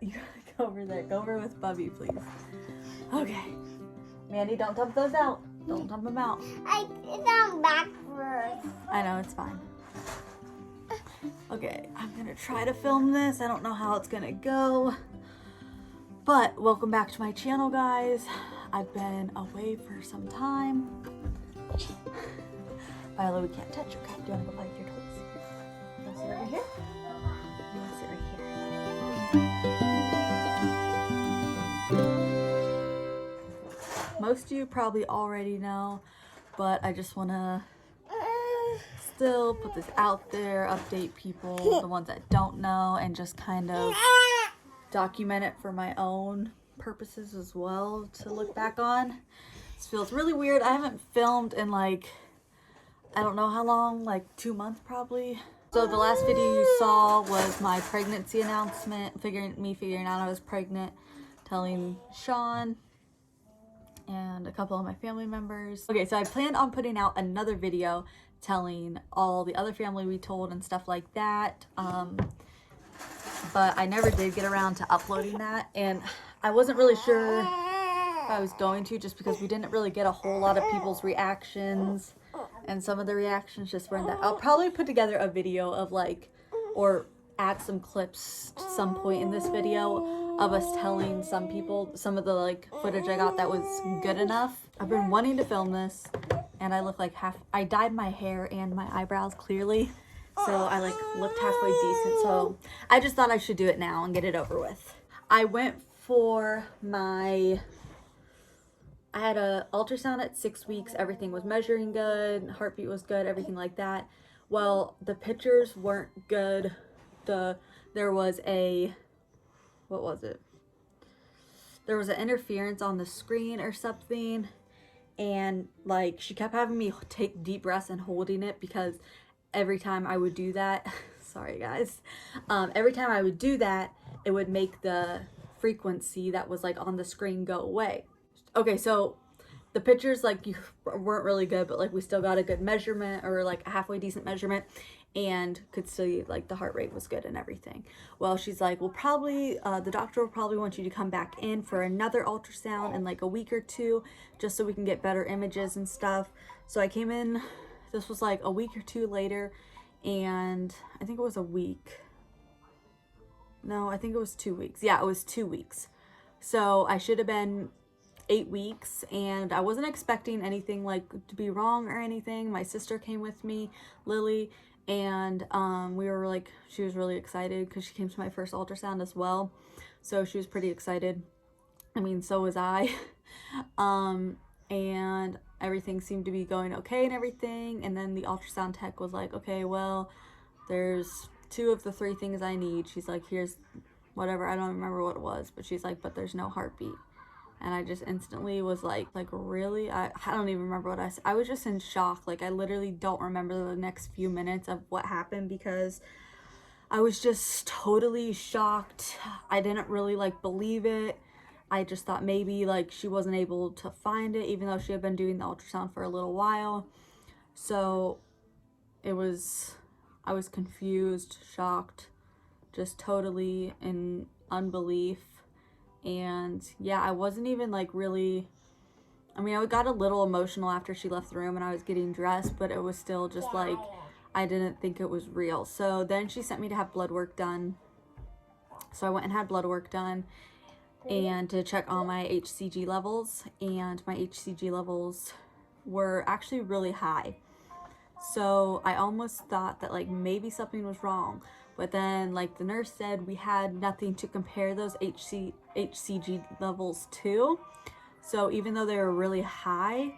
You gotta go over there. Go over with Bubby, please. Okay. Mandy, don't dump those out. Don't dump them out. I did them backwards. I know, it's fine. Okay, I'm gonna try to film this. I don't know how it's gonna go. But welcome back to my channel, guys. I've been away for some time. Viola, we can't touch, okay? Do you wanna go play with your toys? You wanna sit over here? You wanna sit right here? Most of you probably already know, but I just wanna still put this out there, update people, the ones that don't know, and just kind of document it for my own purposes as well to look back on. This feels really weird. I haven't filmed in like, I don't know how long, like 2 months probably. So the last video you saw was my pregnancy announcement, figuring out I was pregnant, telling Sean and a couple of my family members. Okay, so I planned on putting out another video telling all the other family we told and stuff like that. But I never did get around to uploading that, and I wasn't really sure if I was going to, just because we didn't really get a whole lot of people's reactions, and some of the reactions just weren't that. I'll probably put together a video of like, or add some clips to some point in this video of us telling some people some of the like footage I got that was good enough. I've been wanting to film this, and I look like I dyed my hair and my eyebrows clearly, so I like looked halfway decent, so I just thought I should do it now and get it over with. I went for I had a ultrasound at 6 weeks. Everything was measuring good, heartbeat was good, everything like that. Well, the pictures weren't good. There was a, what was it? There was an interference on the screen or something, and like she kept having me take deep breaths and holding it, because every time I would do that, sorry guys, every time I would do that, it would make the frequency that was like on the screen go away. Okay, so the pictures like weren't really good, but like we still got a good measurement, or like a halfway decent measurement, and could see like the heart rate was good and everything. Well, she's like, well, probably the doctor will probably want you to come back in for another ultrasound in like a week or two, just so we can get better images and stuff. So I came in, this was like a week or two later, and I think it was a week. No, I think it was 2 weeks. Yeah, it was 2 weeks. So I should have been 8 weeks, and I wasn't expecting anything like to be wrong or anything. My sister came with me, Lily, and we were like, she was really excited because she came to my first ultrasound as well. So she was pretty excited. I mean, so was I. And everything seemed to be going okay and everything. And then the ultrasound tech was like, okay, well, there's 2 of the 3 things I need. She's like, here's whatever, I don't remember what it was, but she's like, but there's no heartbeat. And I just instantly was like really? I don't even remember what I said. I was just in shock. Like, I literally don't remember the next few minutes of what happened, because I was just totally shocked. I didn't really like believe it. I just thought maybe like she wasn't able to find it, even though she had been doing the ultrasound for a little while. So I was confused, shocked, just totally in unbelief. And yeah, I wasn't even like really, I mean, I got a little emotional after she left the room and I was getting dressed, but it was still just like, I didn't think it was real. So then she sent me to have blood work done. So I went and had blood work done, and to check on my HCG levels, and my HCG levels were actually really high. So I almost thought that like maybe something was wrong, but then like the nurse said we had nothing to compare those HCG levels to. So even though they were really high,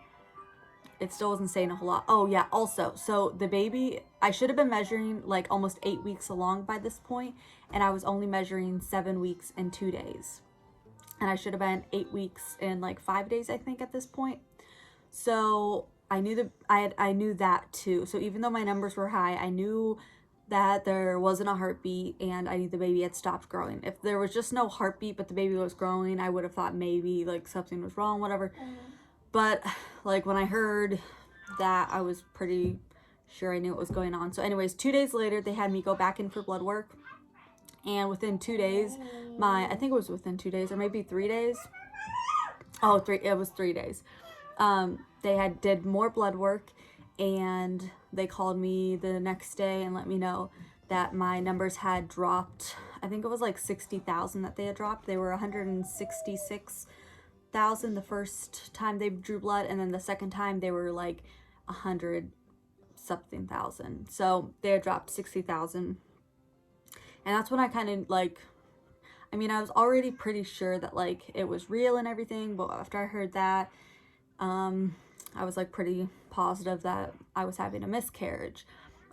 it still wasn't saying a whole lot. Oh yeah, also, so the baby, I should have been measuring like almost 8 weeks along by this point, and I was only measuring 7 weeks and 2 days. And I should have been 8 weeks and like 5 days, I think, at this point. So I knew I knew that too. So even though my numbers were high, I knew that there wasn't a heartbeat, and I knew the baby had stopped growing. If there was just no heartbeat but the baby was growing, I would have thought maybe like something was wrong, whatever. But like when I heard that, I was pretty sure I knew what was going on. So anyways, 2 days later, they had me go back in for blood work, And within 2 days, I think it was within 2 days or maybe 3 days. Oh, it was 3 days. They did more blood work, and they called me the next day and let me know that my numbers had dropped. I think it was like 60,000 that they had dropped. They were 166,000 the first time they drew blood, and then the second time they were like 100 something thousand. So they had dropped 60,000. And that's when I kind of like, I mean, I was already pretty sure that like it was real and everything, but after I heard that, I was like pretty positive that I was having a miscarriage.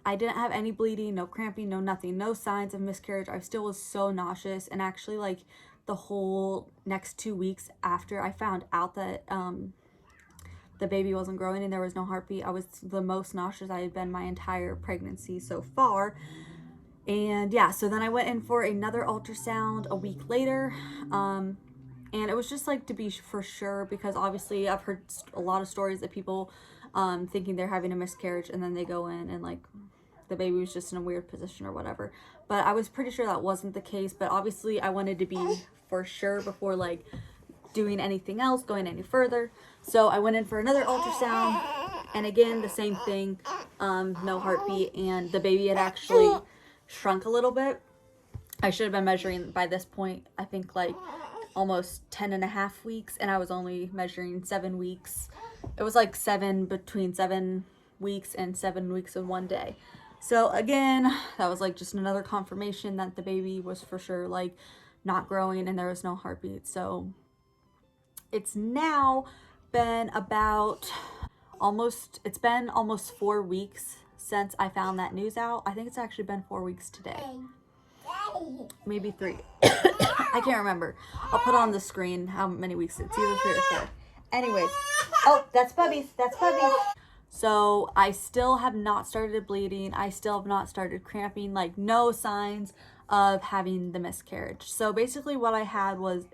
I didn't have any bleeding, no cramping, no nothing, no signs of miscarriage. I still was so nauseous, and actually like the whole next 2 weeks after I found out that the baby wasn't growing and there was no heartbeat, I was the most nauseous I had been my entire pregnancy so far. And yeah, so then I went in for another ultrasound a week later, and it was just like to be for sure, because obviously I've heard a lot of stories of people thinking they're having a miscarriage and then they go in and like the baby was just in a weird position or whatever. But I was pretty sure that wasn't the case, but obviously I wanted to be for sure before like doing anything else, going any further. So I went in for another ultrasound, and again the same thing, no heartbeat, and the baby had actually shrunk a little bit. I should have been measuring by this point, I think like almost 10.5 weeks, and I was only measuring 7 weeks. It was like between 7 weeks and 7 weeks of 1 day. So again, that was like just another confirmation that the baby was for sure like not growing and there was no heartbeat. So it's now been almost 4 weeks since I found that news out. I think it's actually been 4 weeks today. Maybe 3. I can't remember. I'll put on the screen how many weeks. It's either 3 or 4. Anyways. Oh, that's puppies. That's puppies. So I still have not started bleeding. I still have not started cramping. Like no signs of having the miscarriage. So basically what I had what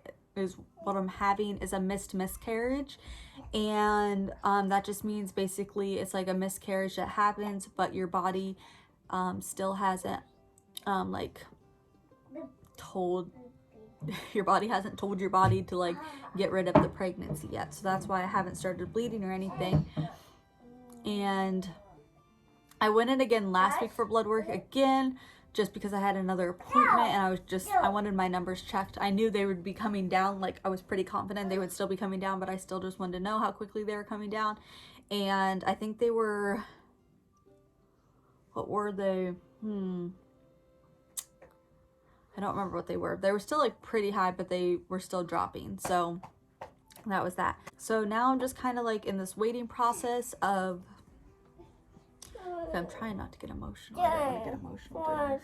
I'm having is a missed miscarriage. And that just means basically it's like a miscarriage that happens, but your body still hasn't told your body to like get rid of the pregnancy yet. So that's why I haven't started bleeding or anything. And I went in again last week for blood work again, just because I had another appointment, and I wanted my numbers checked. I knew they would be coming down. Like I was pretty confident they would still be coming down, but I still just wanted to know how quickly they were coming down. And I think they were, what were they? I don't remember what they were. They were still like pretty high, but they were still dropping. So that was that. So now I'm just kind of like in this waiting process of, I'm trying not to get emotional. I don't want to get emotional.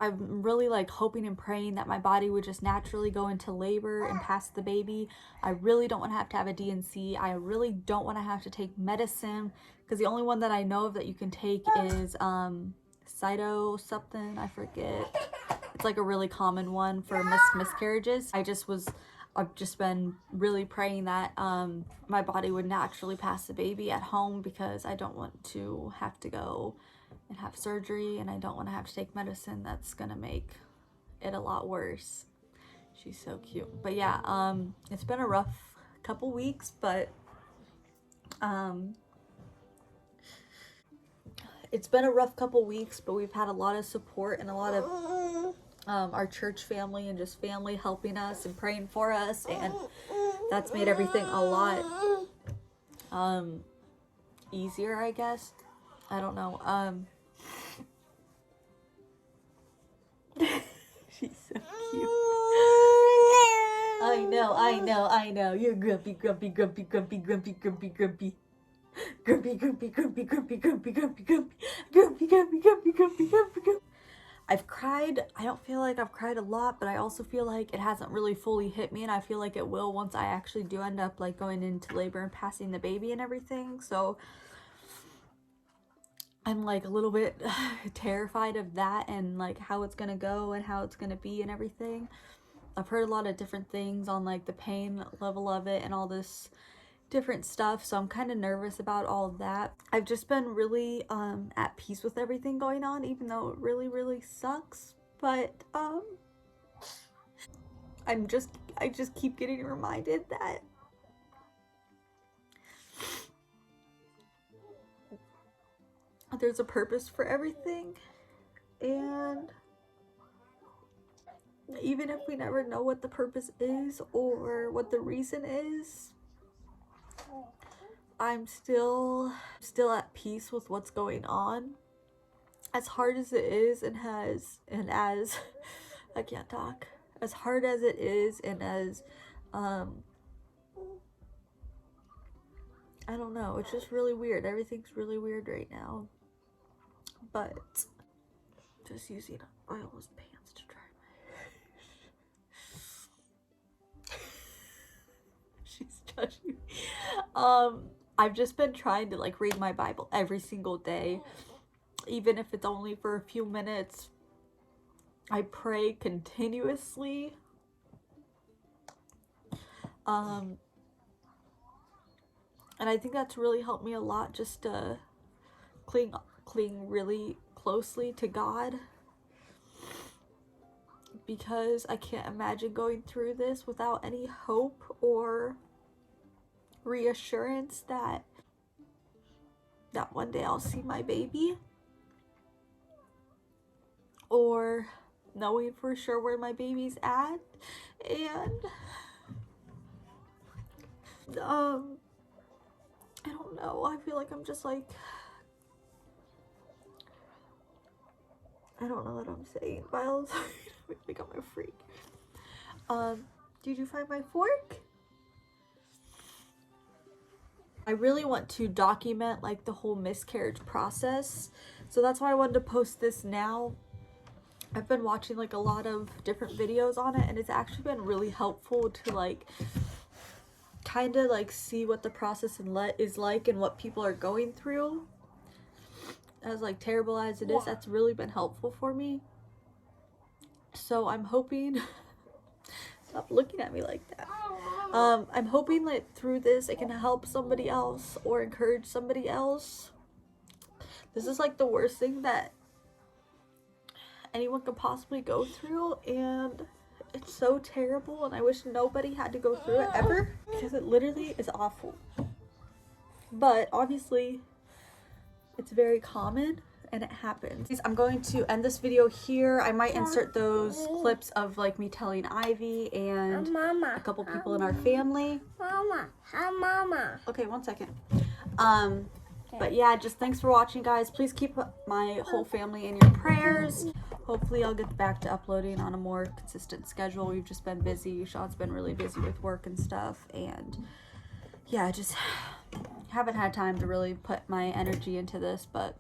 I'm really like hoping and praying that my body would just naturally go into labor and pass the baby. I really don't want to have a D&C. I really don't want to have to take medicine, because the only one that I know of that you can take is Cyto something, I forget. It's like a really common one for miscarriages. I've just been really praying that my body would naturally pass the baby at home, because I don't want to have to go and have surgery, and I don't want to have to take medicine that's gonna make it a lot worse. She's so cute. But yeah, it's been a rough couple weeks, but we've had a lot of support and a lot of our church family and just family helping us and praying for us, and that's made everything a lot easier, I guess. I don't know. She's so cute. I know. You're grumpy. I've cried. I don't feel like I've cried a lot, but I also feel like it hasn't really fully hit me, and I feel like it will once I actually do end up like going into labor and passing the baby and everything. So I'm like a little bit terrified of that, and like how it's gonna go and how it's gonna be and everything. I've heard a lot of different things on like the pain level of it and all this different stuff, so I'm kind of nervous about all of that. I've just been really at peace with everything going on, even though it really sucks, But I just keep getting reminded that there's a purpose for everything, and even if we never know what the purpose is or what the reason is, I'm still at peace with what's going on. As hard as it is, and as I can't talk. As hard as it is, and as I don't know, it's just really weird. Everything's really weird right now. But just using oilless pants to dry my she's judging me. I've just been trying to like read my Bible every single day, even if it's only for a few minutes. I pray continuously. And I think that's really helped me a lot, just to cling really closely to God, because I can't imagine going through this without any hope or reassurance that one day I'll see my baby, or knowing for sure where my baby's at. And I don't know, I feel like I'm just like, I don't know what I'm saying, Miles. I think I'm a freak. Did you find my fork? I really want to document like the whole miscarriage process, so that's why I wanted to post this now. I've been watching like a lot of different videos on it, and it's actually been really helpful to like kind of like see what the process is like and what people are going through. As like terrible as it is, that's really been helpful for me. So I'm hoping stop looking at me like that. I'm hoping that through this it can help somebody else or encourage somebody else. This is like the worst thing that anyone could possibly go through, and it's so terrible, and I wish nobody had to go through it ever, because it literally is awful. But obviously it's very common and it happens. I'm going to end this video here. I might insert those clips of like me telling Ivy and a couple people in our family. Mama. Okay, 1 second. But yeah, just thanks for watching, guys. Please keep my whole family in your prayers. Hopefully I'll get back to uploading on a more consistent schedule. We've just been busy. Sean's been really busy with work and stuff, and yeah, I just haven't had time to really put my energy into this, but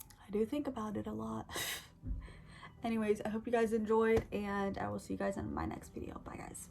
I do think about it a lot. Anyways, I hope you guys enjoyed, and I will see you guys in my next video. Bye, guys.